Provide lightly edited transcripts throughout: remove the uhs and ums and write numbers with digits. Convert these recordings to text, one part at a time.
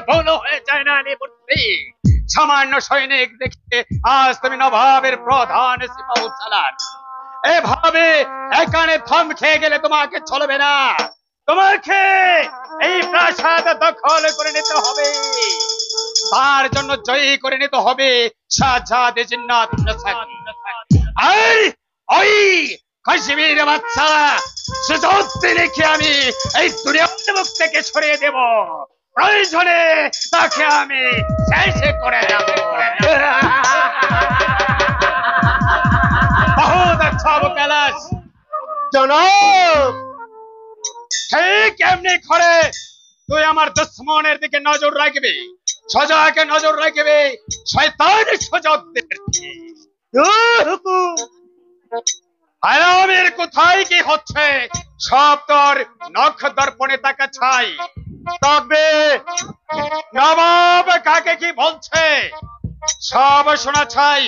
ভুল হয়ে যায় না নিবর্তি? সামান্য সৈনিক দেখে আজ তুমি নবাবের প্রধান সিপাহ সালার। এভাবে এখানে থম খেয়ে গেলে তোমাকে চলবে না। তোমাকে এই প্রাসাদ দখল করে নিতে হবে, তার জন্য জয়ী করে নিতে হবে শাহজাদে জিন্নাত নসাকি। আর ওই কাশ্মীর বাচ্চা সুজউদ্দিনকে আমি এই দুনিয়ার মুখ থেকে সরিয়ে দেব, প্রয়োজনে তাকে আমি শেষ করে দেব। বহুত আচ্ছা আবু কালাস জনাব। ঠিক এমনি করে তুই আমার দুশ্মনের দিকে নজর রাখবি, সজাকে নজর রাখবি, শয়তান সুজউদ্দিনের দিকে। হুকুম। আরামের কোথায় কি হচ্ছে সব তোর নখ দর্পণে তাকা ছাই। তবে নবাব কাকে কি বলছে সব শোনা ছাই।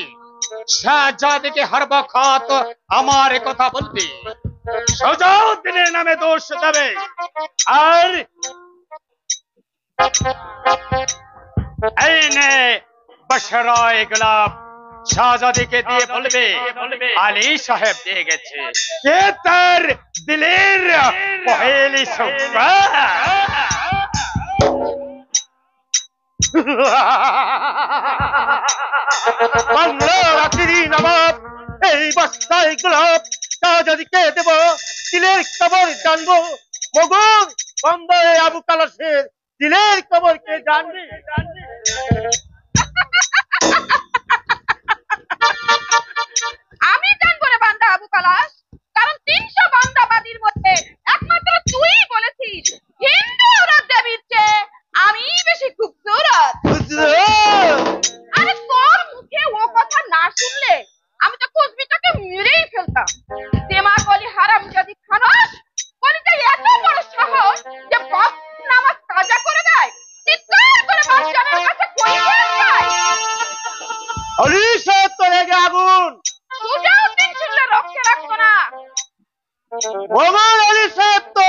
শাহজাদিকে হর বখত আমার কথা বলবি, সুজউদ্দিনের নামে দোষ যাবে। আর এই নে বশরায় গোলাপ, শাহজাদিকে দিয়ে বলবে আলী সাহেব দিয়ে গেছে, কে তার দিলের পহেলি সৌগা। নবাব, এই বস্তায় গোলাপ শাহজাদিকে দেব, দিলের খবর জানবো। মগর বন্দরে আবু কালাসের দিলের খবর কে জানবে? আমি জানবো রে বান্দা আবু কালাস, কারণ 300 বান্দাবাদীর মধ্যে একমাত্র তুই বলেছিস হিন্দু ওরা দেবীর চেয়ে আমি বেশি খুবসুরত। আরে তোর মুখে ও কথা না শুনলে আমি তো খুশবিটাকে মেরেই ফেলতাম। দেমা কলি হারাম যদি খানস বলি যে এত বড় সাহস যে বাপ নামাজ কাজা করে দেয়, চিৎকার করে বাদশাহের কাছে কই যায়। আলী সাহেব তো রেগে আগুন। সুজউদ্দিন শুনলে রক্ষে রাখতো না। ওমর আলী সাহেব তো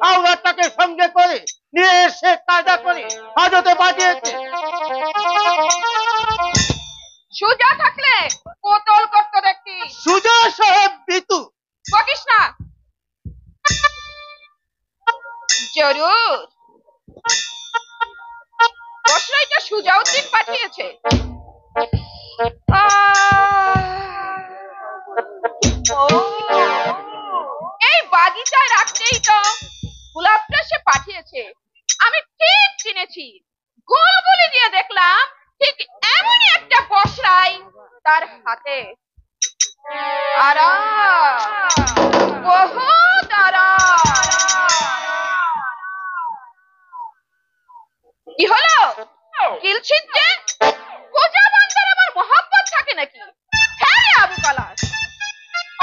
আওলাদটাকে সঙ্গে করে নিয়ে এসে কাজা করে হাজতে পাঠিয়েছে। সুজা থাকলে কোতল করতো দেখতি। সুজা সাহেব বিতু। বকিস না। জরুর বসরাইটা সুজাউদ্দিন পাঠিয়েছে। এই বাগিচায় রাখতেই তো গোলাপটা সে পাঠিয়েছে। আমি ঠিক চিনেছি, গোলগুলি দিয়ে দেখলাম ঠিক এমনই একটা বসরাই তার হাতে। বহুত কি হলো? কিলছিস যে? পূজা বান্দার আমার মোহাম্মত থাকে নাকি? হ্যাঁ আবু কালাস,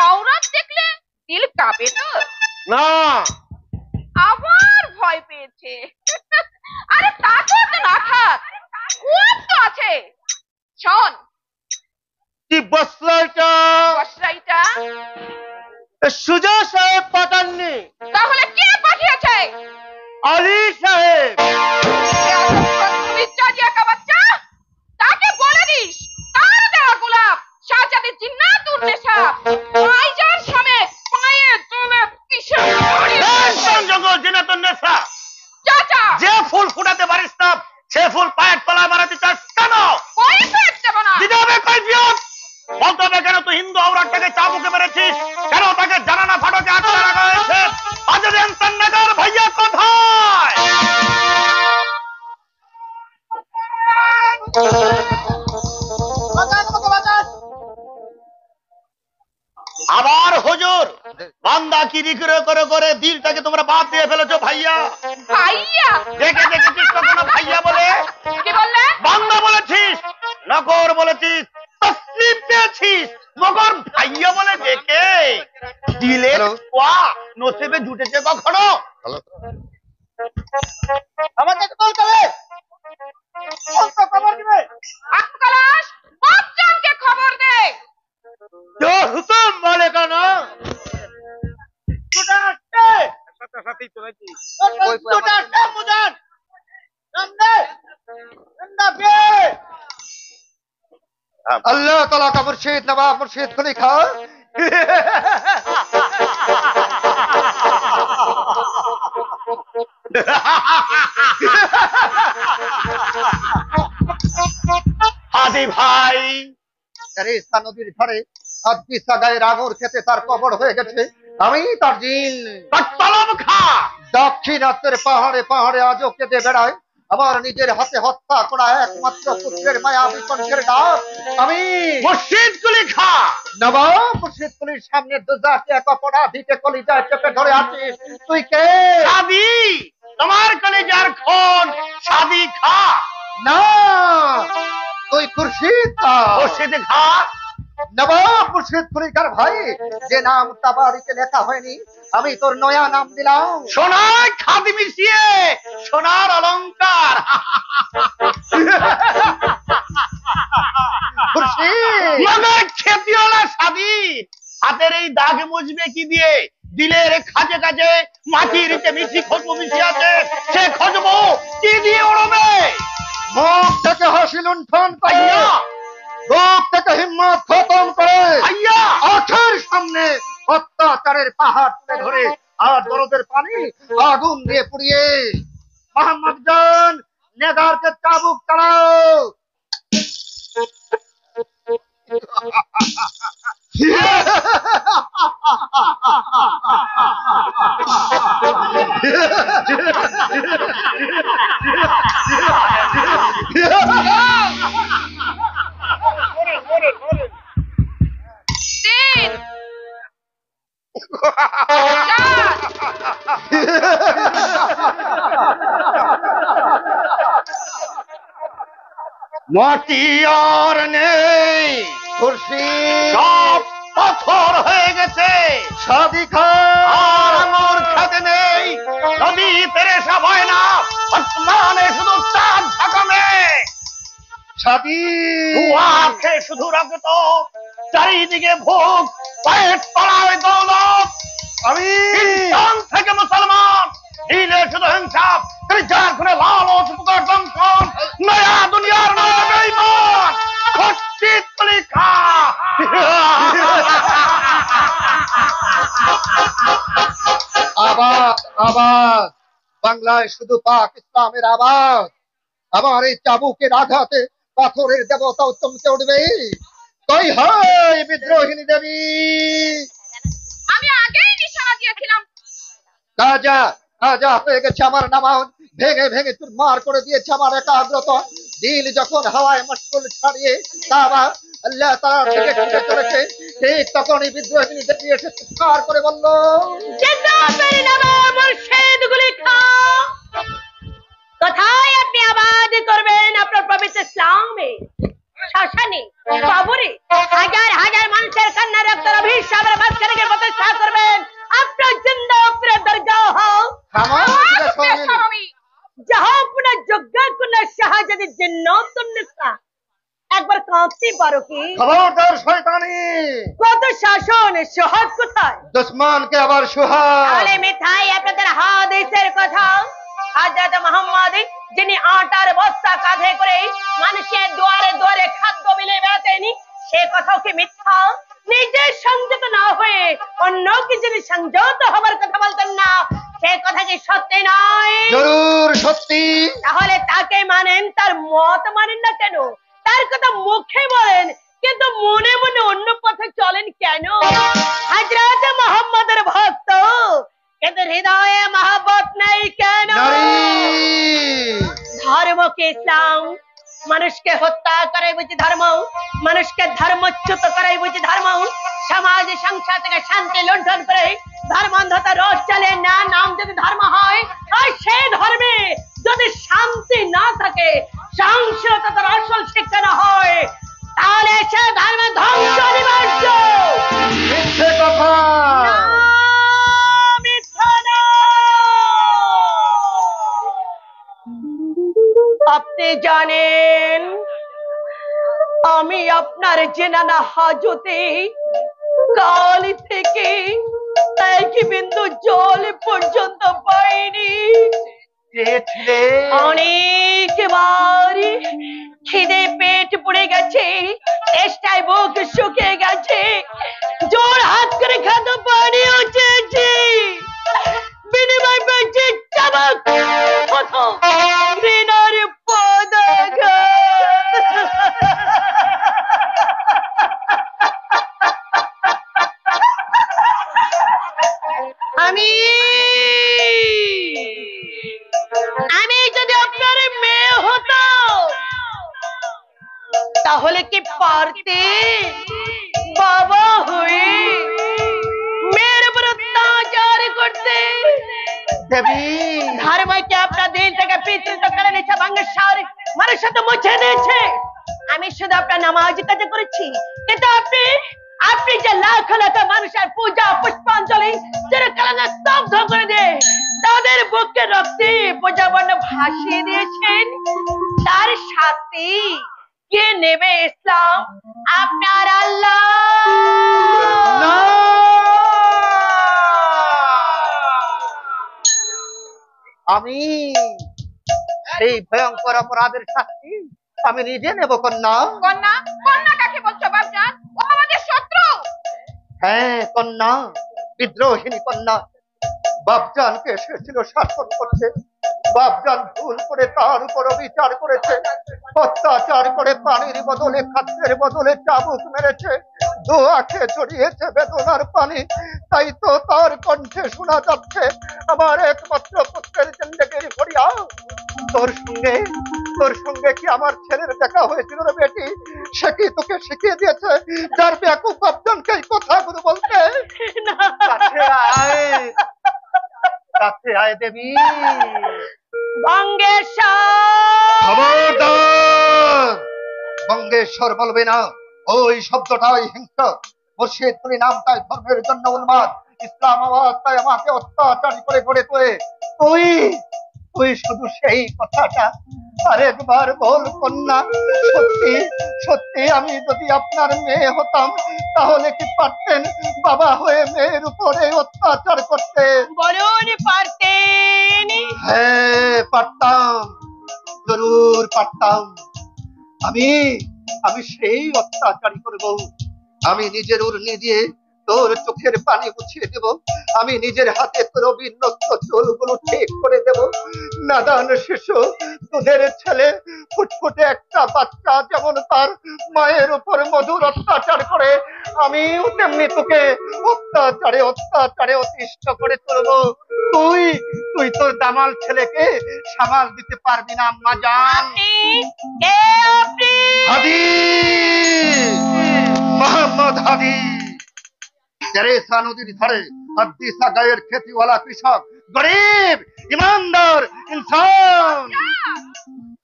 औरत দেখলে দিল কাঁপে তো না। আবার ভয় পেয়েছে। আরে তা তো না থাক, খুব তো আছে। শোন, কি বসরাইটা? বসরাইটা সুজা সাহেব পাঠাননি। তাহলে কে পাঠিয়েছে? আলী সাহেব। বাচ্চা, তাকে বলে দিস তার দেওয়া গোলাপ শাহজাদি জিন্নাত উন্নেসা ভাইজান সমেত পায়ে তুলে পিছে জঙ্গল জিন্নাত উন্নেসা। চাচা, যে ফুল ফুটাতে পারিস না সে ফুল পায়ের তলায় মারাতে চাস কেন? কৈফিয়ত দেব না। দিতে হবে কৈফিয়ত। বলতে হবে কেন তুই হিন্দু আওরাতটাকে চাবুকে মেরেছিস, কেন তাকে জানানা ফাটকে আটকে রাখা হয়েছে? আজকে ইনসাননগর ভাইয়া কোথায়? আবার হুজুর বান্দা কিরি করে করে করে দিলটাকে তোমরা বাদ দিয়ে ফেলেছো ভাইয়া। ভাইয়া দেখে দেখেছিস কখনো ভাইয়া বলে? কি বললে? বান্দা বলেছিস, নগর বলেছিস, তসলিম পেয়েছিস, মগর ভাইয়া বলে দেখে দিলের ওয়া নসিবে জুটেছে কখনো? আমাকে কল করে খবর দিবে। আবু কালাস, বাচ্চাকে খবর দে। जो हुकुम बोले का ना मुजान अल्लाह ताला का मुर्शिद नवाब मुर्शिद कुली खां হাদি ভাই তেরেসা নদীর ধারে আদিসা গায়ের আগুর খেতে তার কবর হয়ে গেছে আমি তার জিন তলব খা দক্ষিণাত্যের পাহাড়ে পাহাড়ে আজও কেটে বেড়ায় আমার নিজের হাতে হত্যা করা একমাত্র পুত্রের মায়াবী কণ্ঠের ডাক আমি মুর্শিদ কুলি খা নবাব মুর্শিদ কুলির সামনে দুজাকে এক অপরাধীকে কলিজায় চেপে ধরে আছিস তুই কে সাদি তোমার কলেজার খুন সাদি খা না তুই খুরশিদ মুর্শিদ খা নবাব মুর্শিদ কুলিকার ভাই যে নাম তাবারিকে লেখা হয়নি আমি তোর নয়া নাম দিলাম সোনার খাদি মিশিয়ে সোনার অলংকার খুরশিদ মগর খেতিওয়ালা সাদি হাতের এই দাগ মুছবে কি দিয়ে দিলের খাজে কাজে মাটির মিশি খুশবু মিশি আছে সে খুশবু কি দিয়ে উড়বে মুখ থেকে হাসি লুণ্ঠন আইয়া পাইয়া বুক থেকে হিম্মত খতম করে আইয়া আখের সামনে অত্যাচারের পাহাড় তুলে ধরে আর দরদের পানি আগুন দিয়ে পুড়িয়ে মোহাম্মদ জান নেদারকে চাবুক চালাও তিন, চার, মাটি আর নেই খুরশিদ সব পাথর হয়ে গেছে সাদি খা আর আমার খেতে নেই নদী তেরেসা ভয় না আসমানে শুধু চাঁদ ঝাঁকামে সাদি আছে শুধু রক্ত চারিদিকে ভোগ পেট তলায় দৌলত আমি খ্রিস্টান থেকে মুসলমান দিলে শুধু হিংসা খ্রিস্টান করে লালচ পুকার দংশন নয়া দুনিয়ার নয়া বেঈমান খুরশিদ কুলি খা আবাদ আবাদ বাংলায় শুধু পাক ইসলামের আবাদ আমার এই চাবুকের আঘাতে পাথরের দেবতাও চমকে উঠবে কই হয় বিদ্রোহিনী দেবী আমি আগেই নিশানা দিয়েছিলাম। রাজা রাজা হয়ে গেছে আমার নামাজ ভেঙে ভেঙে চুরমার করে দিয়েছে আমার একাগ্রতা দিল যখন হাওয়ায় মশগুল ছাড়িয়ে তারা আল্লাহ তাআলা থেকে ছুটে চলেছে ঠিক তখনই বিদ্রোহিনী দেবী এসে চিৎকার করে বলল জিন্দাবাদ নবাব মুর্শিদ কুলি খাঁ কোথায় আপনি আবাদ করবেন আপনার পবিত্র ইসলামে শ্মশানে কবরে হাজার হাজার মানুষের কান্না রক্তের অভিশাপের মাঝখানে গিয়ে প্রতিষ্ঠা করবেন আপনার জিন্দা উপরে দরগাহ जहाँ अपना जग्गा कुना शाहजादी जिन्नातुन निसा একবার কাঁপতে পারো কি খবরদার শয়তানি কত শাসন সোহাগ কোথায় দুশমনকে আবার সোহাগ তাহলে মিথাই আপনাদের হাদিসের কথা হযরত মুহাম্মদ যিনি আটার বস্তা কাঁধে করে মানুষের দুয়ারে দুয়ারে খাদ্য বিলিয়ে বেড়াতেন সে কথাও কি মিথ্যা নিজে সংযত না হয়ে অন্যকে যিনি সংযত হবার কথা বলতেন না সে কথা কি সত্যি নয় জরুর সত্যি তাহলে তাকে মানেন তার মত মানেন না কেন তার কথা মুখে বলেন কিন্তু মনে মনে অন্য পথে চলেন কেন হযরত মুহাম্মদের ভক্ত কিন্তু হৃদয়ে মহব্বত নেই কেন ধর্মকে ইসলাম মানুষকে হত্যা করে বুঝি ধর্ম মানুষকে ধর্মচ্যুত করে বুঝি ধর্ম সমাজ সংসার থেকে শান্তি লুণ্ঠন করে ধর্মান্ধতা রোজ চলে না নাম যদি ধর্ম হয় আর সেই ধর্মে যদি শান্তি না থাকে সহিংসতার আসল শিক্ষা না হয় তাহলে সে ধর্মের ধ্বংস অনিবার্য মিথ্যে কথা না, মিথ্যা না। আপনি জানেন আমি আপনার জেনানা হাজতে কাল থেকে এক বিন্দু জল পর্যন্ত পাইনি চেয়েছিলে অনেকবার খিদে পেট পড়ে গেছে, চেষ্টায় বুক শুকিয়ে গেছে, জোর হাত করে খাদ্য পানিও চেয়েছি, বিনিময় পেয়েছি চাবক প্রথম ঘৃণার পদাঘাত। আমি আমি যদি আপনার মেয়ে হতাম তাহলে কি পারতে বাবা হয়ে মেয়ের উপর অত্যাচার করতে? দেবী ধর্মকে আপনার দিল থেকে পিতৃত্ব করে নিয়েছে, বাংলার মানুষ সাথে মুছে দিয়েছে। আমি শুধু আপনার নামাজ কাজে করেছি, কিন্তু আপনি যে লাখ লাখ মানুষের পূজা পুষ্পাঞ্জলি চিরকালীন স্তব্ধ করে দিয়ে তাদের বুকে রক্তে পূজা বর্ণ ভাসিয়ে দিয়েছেন, তার সাথে কে নেবে ইসলাম? আপনার আল্লাহ। না! আমি এই ভয়ঙ্কর অপরাধের শাস্তি আমি নিজে নেব কন্যা। কন্যা? কন্যা কাকে বলছো বাপজান? ও আমাদের শত্রু। হ্যাঁ কন্যা, বিদ্রোহিণী কন্যা। বাপজানকে এসেছিল শাসন করতে, বাপজান ভুল করে তার উপর বিচার করেছে, অত্যাচার করে পানির বদলে খাদ্যের বদলে চাবুক মেরেছে, দোয়াকে জড়িয়েছে বেদনার পানি। তাই তো তার কণ্ঠে শোনা যাচ্ছে আমার একমাত্র পুত্রের জিন্দেগির ফরিয়াদ। তোর সঙ্গে কি আমার ছেলের দেখা হয়েছিল রে বেটি? সে কি তোকে শিখিয়ে দিয়েছে যার ব্যাকুপ বাপজানকে এই কথাগুলো বলতে? কাছে আয়, কাছে আয় দেবী। খবরদার! বঙ্গেশ্বর বলবে না, ওই শব্দটাই হিংস্র। মুর্শিদ কুলি নামটাই ধর্মের জন্য উন্মাদ। ইসলাম অবস্থায় আমাকে অত্যাচার করে গড়ে তোলে। তুই শুধু সেই কথাটা আরেকবার বল কন্যা। সত্যি সত্যি আমি যদি আপনার মেয়ে হতাম তাহলে কি পারতেন বাবা হয়ে মেয়ের উপরে অত্যাচার করতে? বলুন পারতেন। হ্যাঁ পারতাম, জরুর পারতাম। আমি সেই অত্যাচারী করব। আমি নিজের উর্নি দিয়ে তোর চোখের পানি মুছিয়ে দেব, আমি নিজের হাতে তোর বিন্যস্ত চুলগুলো ঠিক করে দেব। নাদান শিশু, তোদের ছেলে ফুটফুটে একটা বাচ্চা যেমন তার মায়ের উপর মধুর অত্যাচার করে, আমিও তেমনি তোকে অত্যাচারে অত্যাচারে অতিষ্ঠ করে তুলব। তুই তোর দামাল ছেলেকে সামাল দিতে পারবি না আম্মা জান। হাদি, মোহাম্মদ হাদি, তেরেসা নদীর ধারে আদিসা গায়ের খেতিওয়ালা কৃষক, গরিব, ইমানদার, ইনসান।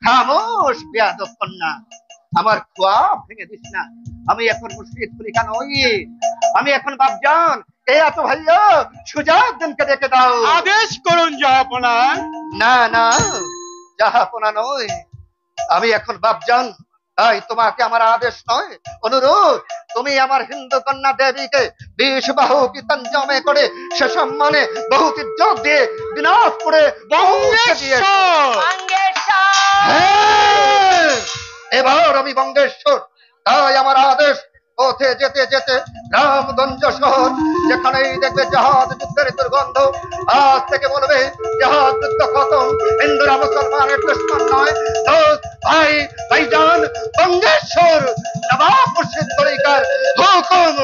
খামোশ বেয়াদব কন্যা, আমার খোয়া ভেঙে দিস না। আমি এখন মুর্শিদ কুলি খান নই, আমি এখন বাপজান। কে আছো ভাইয়া? সুজাউদ্দিনকে ডেকে দাও। আদেশ করুন জাহাপনা। না না, জাহাপনা নয়, আমি এখন বাপজান। তাই তোমাকে আমার আদেশ নয়, অনুরোধ। তুমি আমার হিন্দু কন্যা দেবীকে 20 বাহু কিতাঞ্জমে করে সে সম্মানে বহুত ইজ্জত দিয়ে বিনাশ করে বঙ্গে দিয়েছো। হ্যাঁ, এবার আমি বঙ্গেশ্বর। তাই আমার আদেশ, পথে যেতে যেতে রামগঞ্জ শহর যেখানেই দেখবে জাহাজ যুদ্ধের দুর্গন্ধ, আজ থেকে বলবে জাহাজ যুদ্ধ খতম, হিন্দুরা মুসলমানের দুশ্মন নয়, দোস্ত, ভাই, ভাইজান। বঙ্গেশ্বর নবাব মুর্শিদ তরিকার হুকুম।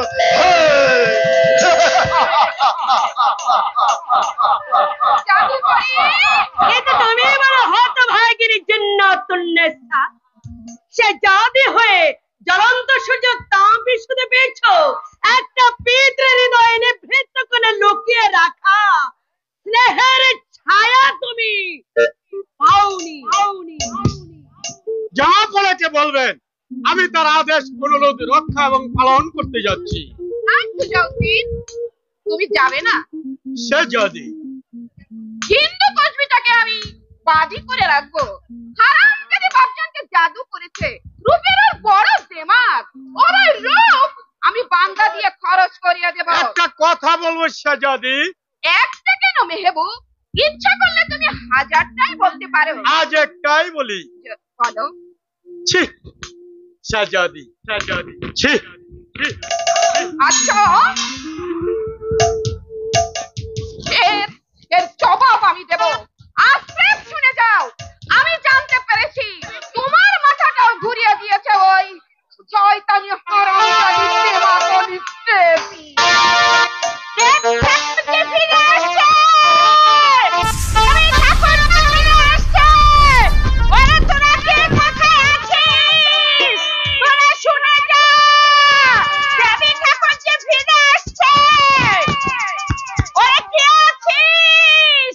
তুমি বড় হতভাগিনী জিন্নাতুন্নেসা, সে জাতি হয়ে জ্বলন্ত সূর্য তাপ শুধু পেয়েছো, একটা পিতৃ হৃদয়ে নিভৃত করে লুকিয়ে রাখা স্নেহের ছায়া তুমি পাওনি। জাহাপনাকে বলবেন আমি তার আদেশ অনুরোধ রক্ষা এবং পালন করতে যাচ্ছি। সুজাউদ্দিন, তুমি যাবে না? সে যদি হিন্দু কসবিটাকে আমি বাদী করে রাখবো। হারামজাদা বাপজানকে জাদু করেছে, রূপের ওর বড় দেমাগ, ওর ওই রূপ আমি বান্দা দিয়ে খরচ করিয়ে দেব। একটা কথা বলবো শাহজাদি। একটা কেন মেহবুব, ইচ্ছা করলে তুমি 1000টাই বলতে পারো। আজ একটাই বলি। বলো। ছি শাহজাদি শাহজাদি ছি ছি। আচ্ছা এর এর জবাব আমি দেব। আজকে শুনে যাও, আমি জানতে পেরেছি তোমার মাথাটাও ঘুরিয়ে দিয়েছে ওই শয়তানি হারামজাদি দেবাতনি দেবী। ফিরে আসছে, আমি ঠাকুর ফিরে আসছে। ওরে তোরা কে কোথায় আছিস? তোরা শুনে যা, দেবী ঠাকুর যে ফিরে আসছে। ওরে কে আছিস?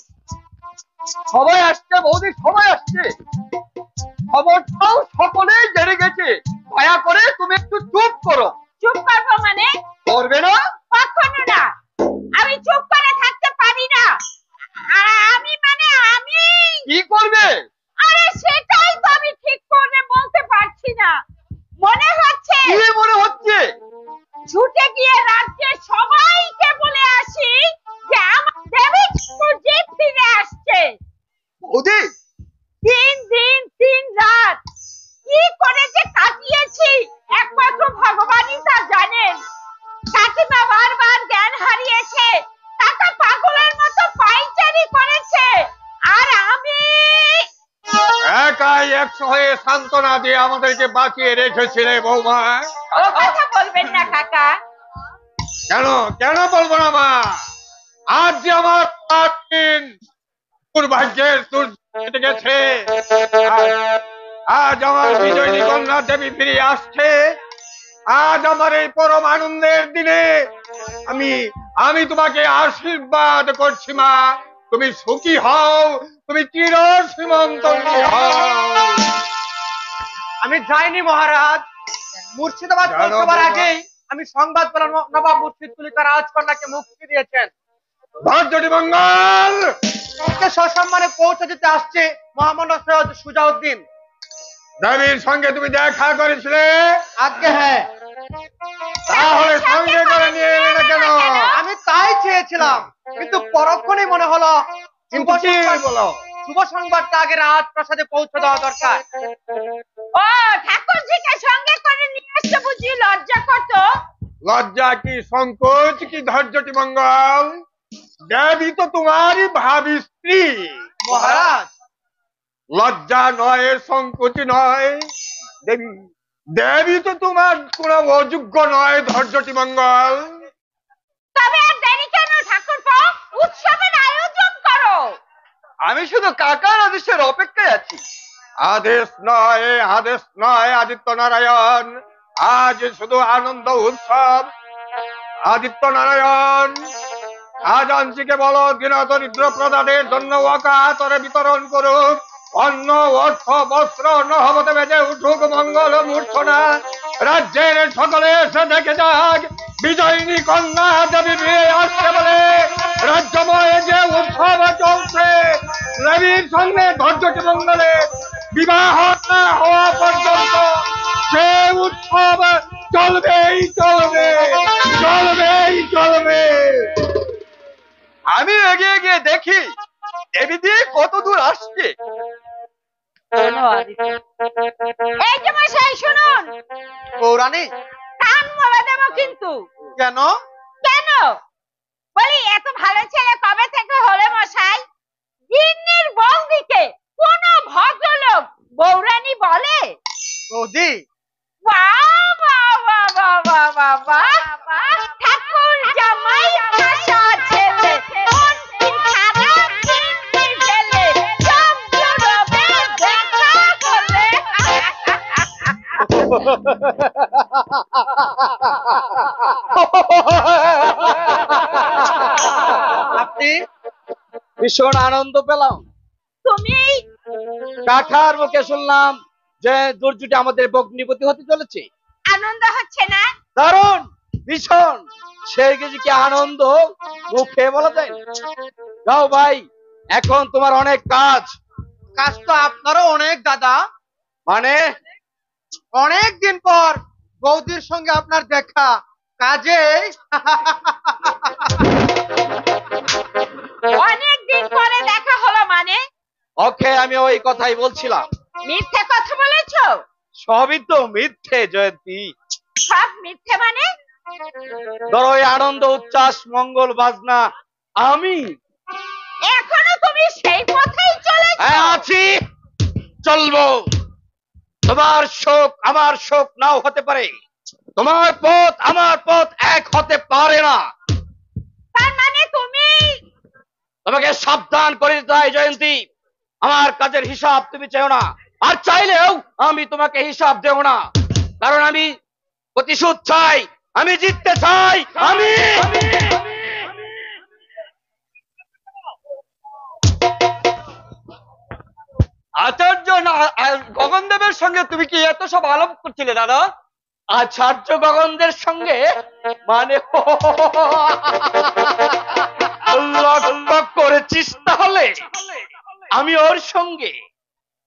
সবাই আসছে বৌদি, সবাই আসছে। খবরটাও সকলেই জেনে গেছে। দয়া করে তুমি একটু চুপ করো। চুপ করবো মানে? করবে না? কখনো না, আমি চুপ করে থাকতে পারি না। আমি মানে আমি কি করবে? আরে সেটাই তো আমি ঠিক করে বলতে পারছি না। মনে হচ্ছে কি মনে হচ্ছে? ছুটে গিয়ে রাজ্যের সবাইকে বলে আসি যে আমার দেবী ঠাকুর যে ফিরে আসছে। বৌদি 3 দিন 3 রাত কি করে যে কাটিয়েছি একমাত্র ভগবানই তা জানেন। কাকিমা বারবার জ্ঞান হারিয়েছে, কাকা পাগলের মতো পায়চারি করেছে, আর আমি একাই 100 হয়ে সান্ত্বনা দিয়ে আমাদেরকে বাঁচিয়ে রেখেছিলে বৌমা। ও কথা বলবেন না কাকা। কেন কেন বলবো না মা? আজ যে আমার দিন, দুর্ভাগ্যের সূর্য কেটে গেছে। আজ আমার বিজয়ী কন্যা দেবী ফিরে আসছে। আজ আমার এই পরম আনন্দের দিনে আমি তোমাকে আশীর্বাদ করছি মা। তুমি সুখী হও, তুমি চির সীমন্তনী হও। আমি যাইনি মহারাজ। মুর্শিদাবাদ জানো পৌঁছবার বাবা। আগেই আমি সংবাদ পেলাম নবাব মুর্শিদকুলি তার রাজকন্যাকে মুক্তি দিয়েছেন। ধৈর্যটি মঙ্গল। ওকে সসম্মানে পৌঁছে দিতে আসছে মহামান্য সৈয়দ সুজাউদ্দিন। দেবীর সঙ্গে তুমি দেখা করেছিলে? আজকে হ্যাঁ, তাহলে সঙ্গে করে নিয়ে এলে না কেন? আমি তাই চেয়েছিলাম, কিন্তু পরক্ষণেই মনে হলো কিন্তু কি বলো? শুভ সংবাদটা আগে রাজপ্রাসাদে পৌঁছে দেওয়া দরকার। ও ঠাকুরজিকে সঙ্গে করে নিয়ে আসতে বুঝি লজ্জা করতো? লজ্জা কি সংকোচ কি ধৈর্যটি মঙ্গল? দেবী তো তোমারই ভাবি স্ত্রী। মহারাজ লজ্জা নয়, সংকোচ নয়। দেবী দেবী তো তোমার কোনো অযোগ্য নয় ধৈর্যটি মঙ্গল। তবে আর দেরি কেন ঠাকুরপো, উৎসবের আয়োজন করো। আমি শুধু কাকার আদেশের অপেক্ষায় আছি। আদেশ নয় আদিত্য নারায়ণ। আজ শুধু আনন্দ উৎসব। আদিত্য নারায়ণ খাজাঞ্চিকে বলো দীন দরিদ্র প্রজাদের জন্য অকাতরে বিতরণ করুক। অন্ন অর্থ বস্ত্র নহবতে বেজে উঠুক মঙ্গল মূর্ছনা। রাজ্যের সকলে এসে দেখে যাক বিজয়িনী কন্যা দেবী ফিরে আসছে বলে রাজ্যময় যে উৎসব চলছে। দেবীর সঙ্গে ধৈর্যটি মঙ্গলে বিবাহ না হওয়া পর্যন্ত সে উৎসব চলবেই চলবে, চলবেই চলবে। আমি এগিয়ে গিয়ে দেখি দেবী দিয়ে কত দূর আসছে। এই যে মশাই শুনুন, পৌরাণী কান মলা দেব কিন্তু। কেন? কেন বলি, এত ভালো ছেলে কবে থেকে হলে মশাই? গিন্নির বৌদিকে কোন ভদ্রলোক বৌরানী বলে? বৌদি বাহ বাহ বাহ বাহ বাহ বাহ বাহ, ঠাকুর জামাই ভাষা ছেলে, মন্ত্রী খানা কিন্নি ছেলে, সব জুড়বে দেখা হলে। আপনি ভীষণ আনন্দ পেলাম। তুমি কাকার মুখে শুনলাম যে দুর্যোগে আমাদের ভগ্নিপতি হতে চলেছে। আনন্দ হচ্ছে না? দারুণ, ভীষণ। সেই কি আনন্দ মুখে বলা যায় না। যাও ভাই, এখন তোমার অনেক কাজ। কাজ তো আপনারও অনেক দাদা। মানে অনেক দিন পর বৌদির সঙ্গে আপনার দেখা, কাজে অনেক দিন পরে দেখা হলো মানে? ওকে, আমি ওই কথাই বলছিলাম। মিথ্যে কথা বলেছো? সবই তো মিথ্যে জয়ন্তী। সব মিথ্যে মানে? ধরো এই আনন্দ উচ্ছ্বাস মঙ্গল বাজনা আমি এখনো তুমি সেই পথেই চলেছো? আছি, চলবো। তোমার শোক আমার শোক নাও হতে পারে, তোমার পথ আমার পথ এক হতে পারে না। তার মানে তুমি তোমাকে সাবধান করে দিতে হয় জয়ন্তী, আমার কাজের হিসাব তুমি চাও না, আর চাইলেও আমি তোমাকে হিসাব দেব না, কারণ আমি প্রতিশোধ চাই, আমি জিততে চাই। আমি আচার্য গগনদেবের সঙ্গে তুমি কি এত সব আলাপ করছিলে দাদা? আচার্য গগনদের সঙ্গে মানে লক্ষ্য করেছিস তাহলে? আমি ওর সঙ্গে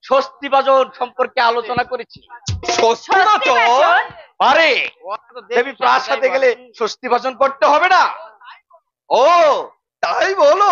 স্বস্তিবাজন সম্পর্কে আলোচনা করেছি। স্বস্তিবাচন? আরে দেবী প্রাসাদে গেলে স্বস্তিবাজন করতে হবে না? ও তাই বলো?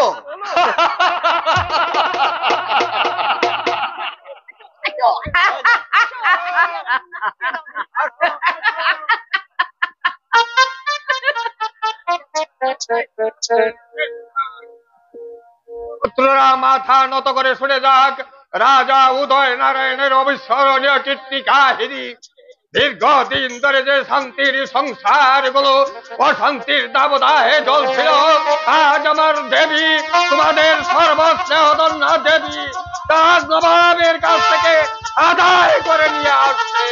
পুত্ররা মাথা নত করে শুনে যাক, রাজা উদয় নারায়ণের অবিস্মরণীয় কীর্তি কাহিনী। দীর্ঘদিন ধরে যে শান্তির সংসার গুলো অশান্তির দাবদাহে জ্বলছিল, আজ আমার দেবী, তোমাদের সর্বস্নেহধন্য দেবী, তার নবাবের কাছ থেকে আদায় করে নিয়ে আসছে।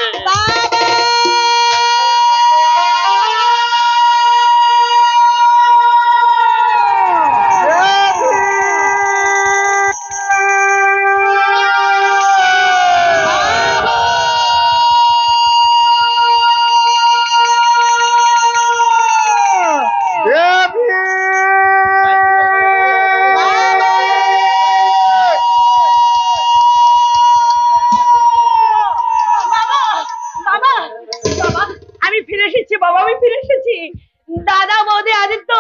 দাদা বৌদি আদিত্য,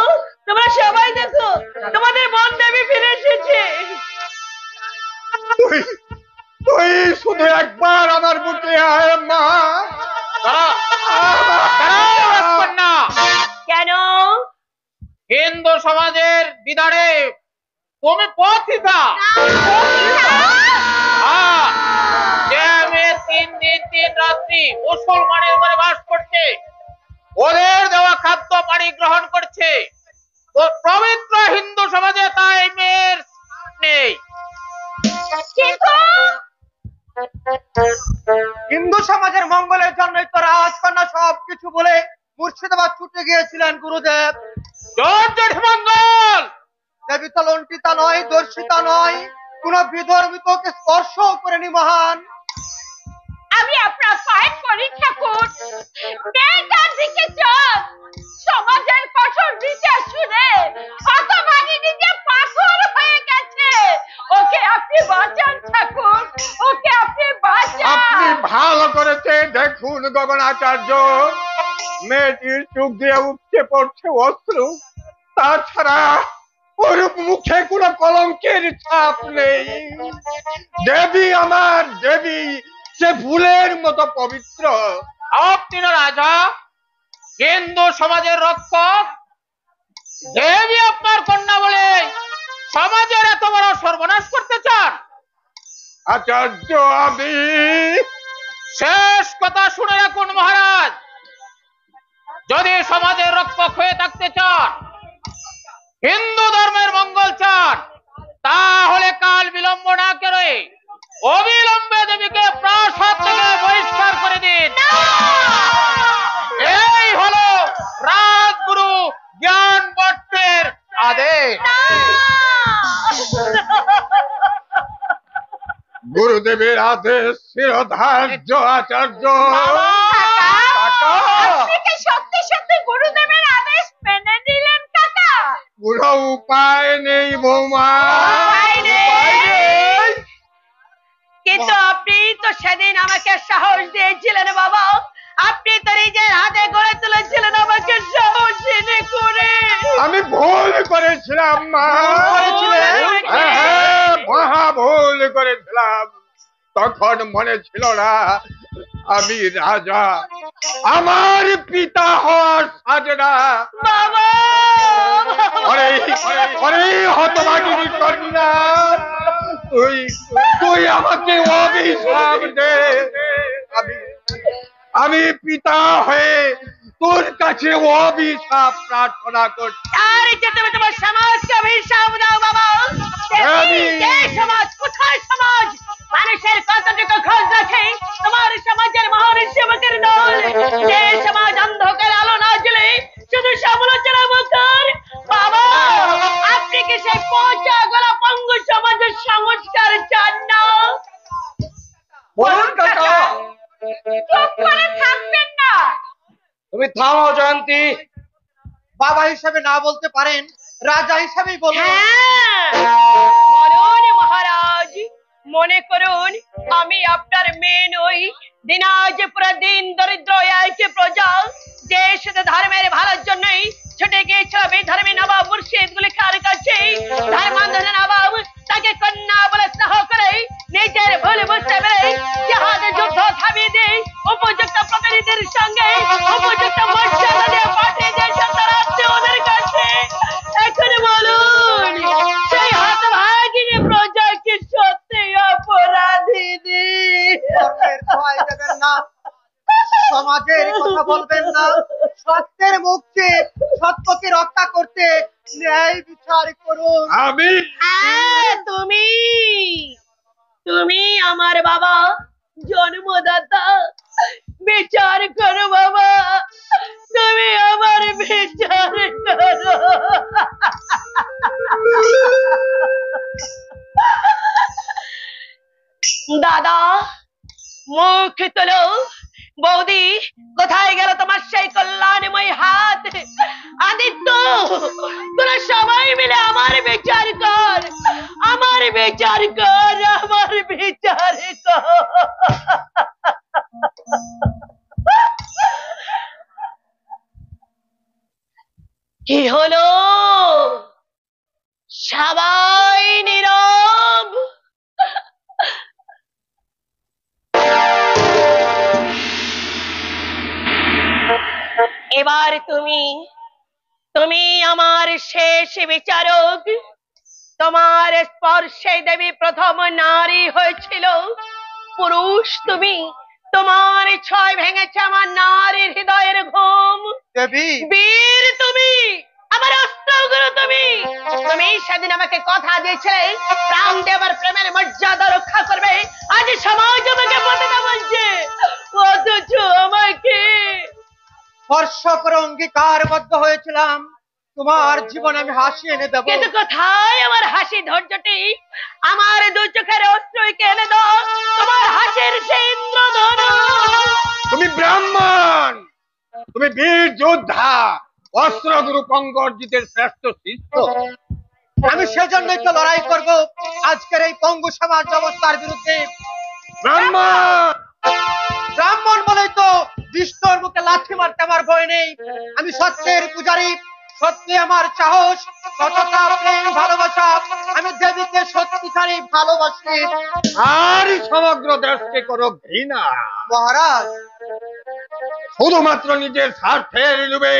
তোমরা সবাই দেখো, তোমাদের বোন দেবী ফিরে এসেছে। তুই শুধু একবার আমার বুকে আয় মা। কেন? হিন্দু সমাজের বিদারে তুমি পথিতা। যে মেয়ে 3 দিন 3 রাত্রি মুসলমানের ঘরে বাস করছে, ওদের দেওয়া খাদ্য পানি গ্রহণ করছে, ও পবিত্র হিন্দু সমাজে তাই মেয়ের নেই। হিন্দু সমাজের মঙ্গলের জন্যই তো রাজকন্যা সবকিছু বলে মুর্শিদাবাদ ছুটে গিয়েছিলেন গুরুদেব। মঙ্গল দেবী তো লণ্ঠিতা নয়, দর্শিতা নয়, কোন বিধর্মিতকে স্পর্শ করেনি মহান। আমি আপনার পায়ের পরীক্ষা কর, মেয়েটার দিকে চোখ, সমাজের কঠোর বিচার শুনে হতভাগিনী যে পাথর হয়ে গেছে, ওকে আপনি বাঁচান ঠাকুর, ওকে আপনি বাঁচান। আপনি ভালো করেছে দেখুন গগনাচার্য, মেয়েটির চোখ দিয়ে উপচে পড়ছে অশ্রু, তাছাড়া ওর মুখে কোনো কলঙ্কের ছাপ নেই। দেবী আমার দেবী, সে ফুলের মতো পবিত্র। আপনি না রাজা, হিন্দু সমাজের রক্ষক, দেবী আপনার কন্যা বলে সমাজের এত বড় সর্বনাশ করতে চান? আচার্য আমি শেষ কথা শুনে রাখুন মহারাজ, যদি সমাজের রক্ষক হয়ে থাকতে চান, হিন্দু ধর্মের মঙ্গল চান, তাহলে কাল বিলম্ব না করে অবিলম্বে দেবীকে প্রাসাদ থেকে বহিষ্কার করে দিন। এই হলো রাজগুরু জ্ঞান ভট্টের আদেশ। গুরুদেবের আদেশ শিরোধার্য আচার্য। আপনি কি সত্যি সত্যি গুরুদেবের আদেশ মেনে নিলেন কাকা? কোনো উপায় নেই বৌমা। কিন্তু আপনি তো সেদিন আমাকে সাহস দিয়েছিলেন বাবা, আপনি তো নিজের হাতে গড়ে তুলেছিলেন আমাকে সাহসিনী করে। আমি ভুল করেছিলাম মা, মহা ভুল করেছিলাম, তখন মনে ছিল না আমি রাজা, আমার পিতা হওয়ার সাজে না। বাবা হতভাগিনী কন্যা, তুই তুই আমাকে অভিশাপ দে। আমি পিতা হয়ে তোর কাছে অভিশাপ প্রার্থনা করছি। আর যে তুমি তোমার সমাজকে অভিশাপ দাও বাবা। যে সমাজ, কোথায় সমাজ? মানুষের কতটুকু খোঁজ রাখে তোমার সমাজের মহান সেবকের দল। যে সমাজ অন্ধকার আলো না জ্বলে শুধু সমালোচনা মুখর। বাবা, আপনি কি সেই পচা গলা পঙ্গু সমাজের সংস্কার চান না? বলুন কাকা। চুপ করে থাকবেন না। তুমি থামো জয়ন্তী। বাবা হিসাবে না বলতে পারেন, রাজা হিসাবেই বলুন। বলুন মহারাজ, মনে করুন আমি আপনার মেয়ে নই। দিনাজপুরা দিন দরিদ্র এক প্রজা, যে শুধু ধর্মের ভালোর জন্যই ছুটে গিয়েছিল বেধর্মী নবাব মুর্শিদ গুলি খার কাছে। ধর্মান্ধ নবাব তাকে কন্যা বলে স্নেহ করে নিজের ভুল বুঝতে পেরে জাহাজে যুদ্ধ থামিয়ে দিয়ে উপযুক্ত প্রতিনিধির সঙ্গে উপযুক্ত মর্যাদা দিয়ে পাঠিয়ে দিয়েছেন তার আত্মীয়দের কাছে। এখন বলুন, সেই হতভাগিনী প্রজা কি সত্যি অপরাধিনী? ধর্মের দোহাই দেবেন না, সমাজের কথা বলবেন না, সত্যের মুক্তি, সত্যকে রক্ষা করতে ন্যায় বিচার করুন। আমি হ্যাঁ, তুমি আমার বাবা, জন্মদাতা। বিচার করো বাবা, তুমি আমার বিচার করো। দাদা, মুখ তোলো। বৌদি, কোথায় গেল তোমার সেই কল্যাণময় হাত? আদিত্য, তোরা সবাই মিলে আমার বিচার কর, আমার বিচার কর, আমার বিচার কর। কি হলো? সবাই নীরব। এবার তুমি আমার শেষ বিচারক। তোমার স্পর্শে দেবী প্রথম নারী হয়েছিল। পুরুষ তুমি, তোমার ছয় ভেঙেছে আমার নারীর হৃদয়ের ঘুম। দেবী, বীর তুমি, আমার অস্ত্রগুলো তুমি। তুমি সেদিন আমাকে কথা দিয়েছিলে প্রাণ দিয়ে আমার প্রেমের মর্যাদা রক্ষা করবে। আজ সমাজ আমাকে পতিতা বলছে, অথচ আমাকে স্পর্শ করে অঙ্গীকারবদ্ধ হয়েছিলাম তোমার জীবনে আমি হাসি এনে দেব। কিন্তু কোথায় আমার হাসি ধৈর্যটি? আমার দু চোখের অশ্রুকে এনে দাও তোমার হাসির সেই ইন্দ্রধনু। তুমি ব্রাহ্মণ, তুমি বীর যোদ্ধা, অস্ত্রগুরু পঙ্গর্জিতের শ্রেষ্ঠ শিষ্য। আমি সেজন্যই তো লড়াই করব আজকের এই পঙ্গু সমাজ ব্যবস্থার বিরুদ্ধে। ব্রাহ্মণ, ব্রাহ্মণ বলেই তো বিষ্ণুর মুখে লাথি মারতে আমার ভয় নেই। আমি সত্যের পূজারী, সত্যি আমার সাহস, সততা, প্রেম, ভালোবাসা। আমি দেবীকে সত্যিকারই ভালোবাসি। আর সমগ্র দেশকে করো ঘৃণা। মহারাজ, শুধুমাত্র নিজের স্বার্থের লোভে,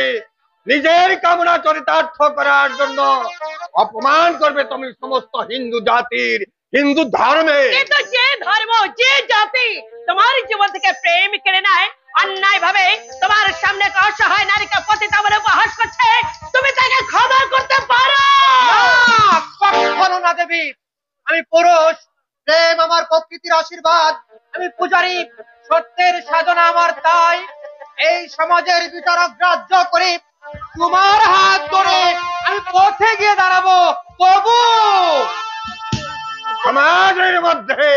নিজের কামনা চরিতার্থ করার জন্য অপমান করবে তুমি সমস্ত হিন্দু জাতির, হিন্দু ধর্মে। কিন্তু যে ধর্ম, যে জাতি তোমার জীবন থেকে প্রেম কেড়ে নেয়, অন্যায় ভাবে তোমার সামনে এক অসহায় নারীকে পতিতা বলে উপহাস করছে, তুমি তাকে ক্ষমা করতে পারো? কখনো না দেবী। আমি পুরুষ, প্রেম আমার প্রকৃতির আশীর্বাদ। আমি পূজারী, সত্যের সাধনা আমার তাই। এই সমাজের বিচারক গ্রাহ্য করে তোমার হাত ধরে আমি পথে গিয়ে দাঁড়াবো। তবু সমাজের মধ্যে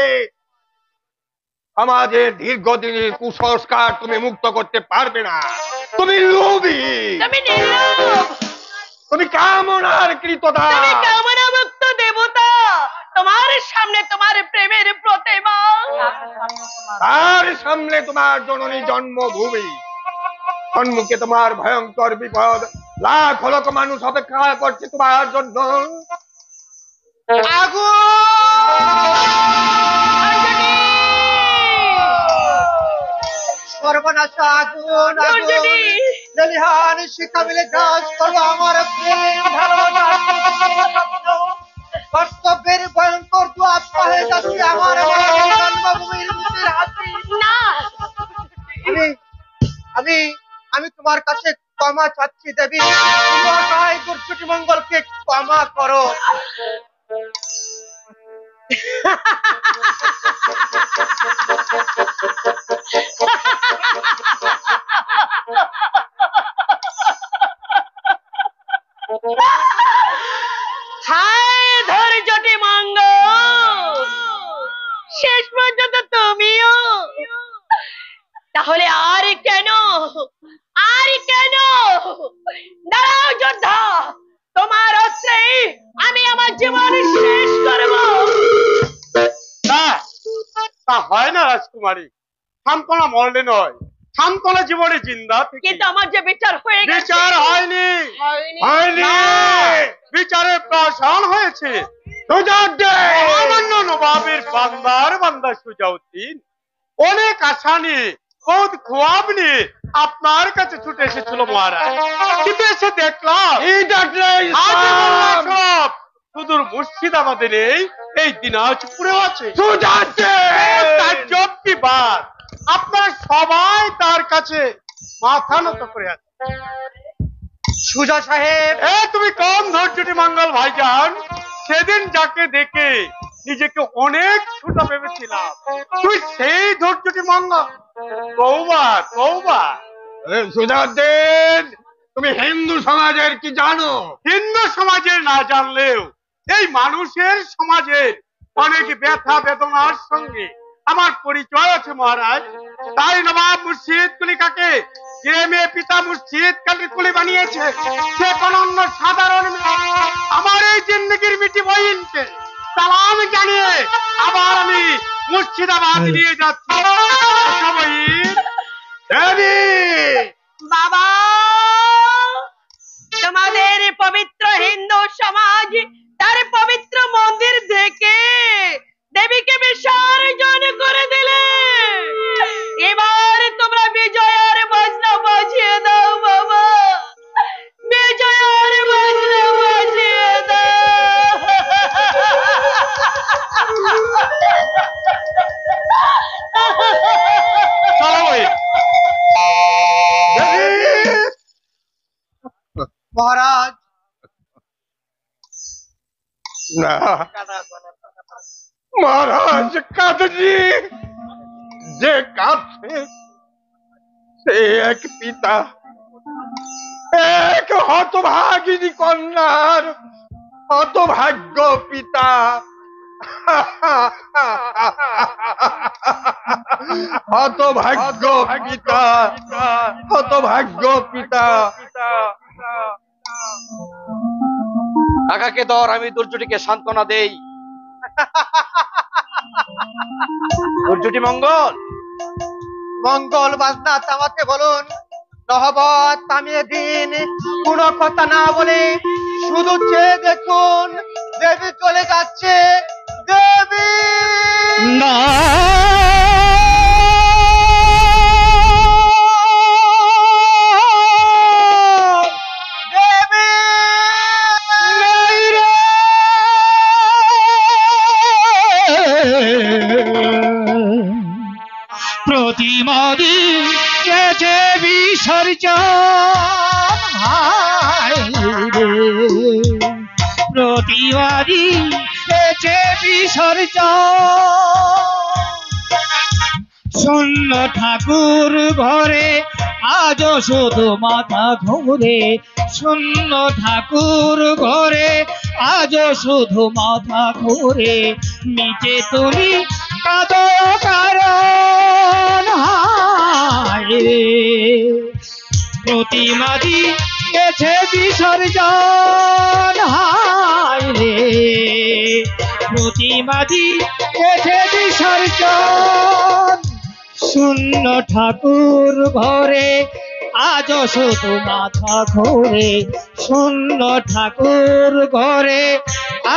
সমাজের দীর্ঘদিনের কুসংস্কার তুমি মুক্ত করতে পারবে না। তুমি লোভী, তুমি নির্লোভ, তুমি কামনার কৃতদাস, তুমি কামনা মুক্ত দেবতা। তোমার সামনে তোমার প্রেমের প্রতিমা, তার সামনে তোমার জননী জন্মভূমি, সম্মুখে তোমার ভয়ঙ্কর বিপদ। লাখ লক্ষ মানুষ অপেক্ষা করছে তোমার জন্য। আগুন! সর্বনাশ আগুন আগুন দুর্যোধন! লেলিহান শিখা মিলে গ্রাস করলো আমার প্রেম ভালোবাসা কর্তব্যের ভয়ঙ্কর দুয়াত হয়ে যাচ্ছে আমার জন্মভূমির মুক্তির হাসি না আমি আমি আমি তোমার কাছে ক্ষমা চাচ্ছি দেবী তোমার ভাই দুর্যোধন মঙ্গলকে ক্ষমা করো হায় ধৈর্যটি মঙ্গল, শেষ পর্যন্ত তুমিও। তাহলে আর কেন, আর কেন? দাঁড়াও যোদ্ধা, তোমার অস্ত্রে আমি আমার জীবন শেষ করব। না, তা হয় না রাজকুমারী। শান্তনা মরলে নয়, শান্তনা জীবনে জিন্দা থেকে। কিন্তু আমার যে বিচার হয়ে গেছে। বিচার হয়নি, হয়নি, না। বিচারের প্রাশান হয়েছে। সামান্য নবাবের বান্দার বান্দা সুজাউদ্দিন অনেক আশা নিয়ে খোদ খোয়াব নিয়ে আপনার কাছে ছুটে এসেছিল মহারাজ, কিন্তু এসে দেখলাম সব সুদূর মুর্শিদাবাদে নেই, এই দিনাজপুরে আছে। তাজ্জব কি বাত, আপনারা সবাই তার কাছে মাথা নত করে আছে। সুজা সাহেব তুমি কম ধৈর্যটি মঙ্গল ভাইজান, সেদিন যাকে দেখে নিজেকে অনেক ছোট ভেবেছিলাম, তুই সেই ধৈর্যটি মঙ্গল। কৌবা কৌবা। সুজাউদ্দিন, তুমি হিন্দু সমাজের কি জানো? হিন্দু সমাজের না জানলেও এই মানুষের সমাজের অনেক ব্যথা বেদনার সঙ্গে আমার পরিচয় আছে মহারাজ। তাই নবাব মুর্শিদ কুলিকাকে যে মেয়ে পিতা মুর্শিদ কালী কুলি বানিয়েছে, সে কোন অন্য সাধারণ মেয়ে। আমার এই জিন্দগির মিটি বইনকে সালাম জানিয়ে আবার আমি মুর্শিদাবাদ নিয়ে যাচ্ছি। বাবা, তোমাদের পবিত্র হিন্দু সমাজ তার পবিত্র মন্দির থেকে দেবীকে বিসর্জন করে দিলে। এবার তোমরা বিজয়ের বাজনা বাজিয়ে দাও বাবা, বিজয়ের বাজনা বাজিয়ে দাও। মহারাজ না মহারাজ কাঁদছি, যে কাঁদছে সে এক পিতা, এক হতভাগিনী কন্যার হতভাগ্য পিতা। হতভাগ্য পিতা, হতভাগ্য পিতা। কাকাকে দর, আমি দুর্যোটিকে সান্ত্বনা দেই। দুর্যোটি মঙ্গল, মঙ্গল বাজনা থামাতে বলুন। নহবত থামিয়ে দিন, কোনো কথা না বলে শুধু চেয়ে দেখুন, দেবী চলে যাচ্ছে। দেবী না প্রতিমা দিয়েছে বিসর্জন, প্রতিমা দিয়েছে বিসর্জন। শূন্য ঠাকুর ঘরে আজ শুধু মাথা ঘুরে, শূন্য ঠাকুর ঘরে আজ শুধু মাথা ঘুরে। নিচে তুমি কাঁদো কারণ প্রতিমা দিয়েছে বিসর্জন, প্রতিমা দিয়েছে বিসর্জন। শূন্য ঠাকুর ঘরে আজ শুধু মাথা ঘোরে, শূন্য ঠাকুর ঘরে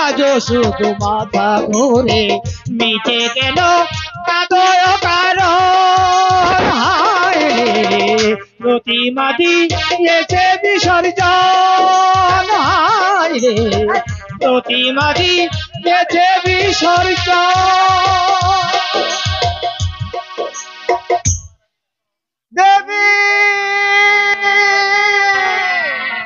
আজ শুধু মাথা ঘোরে। মিটে গেল কাঁদো কারণ প্রতিমা দিয়েছে বিসর্জন, হায় রে প্রতিমা দিয়েছে বিসর্জন।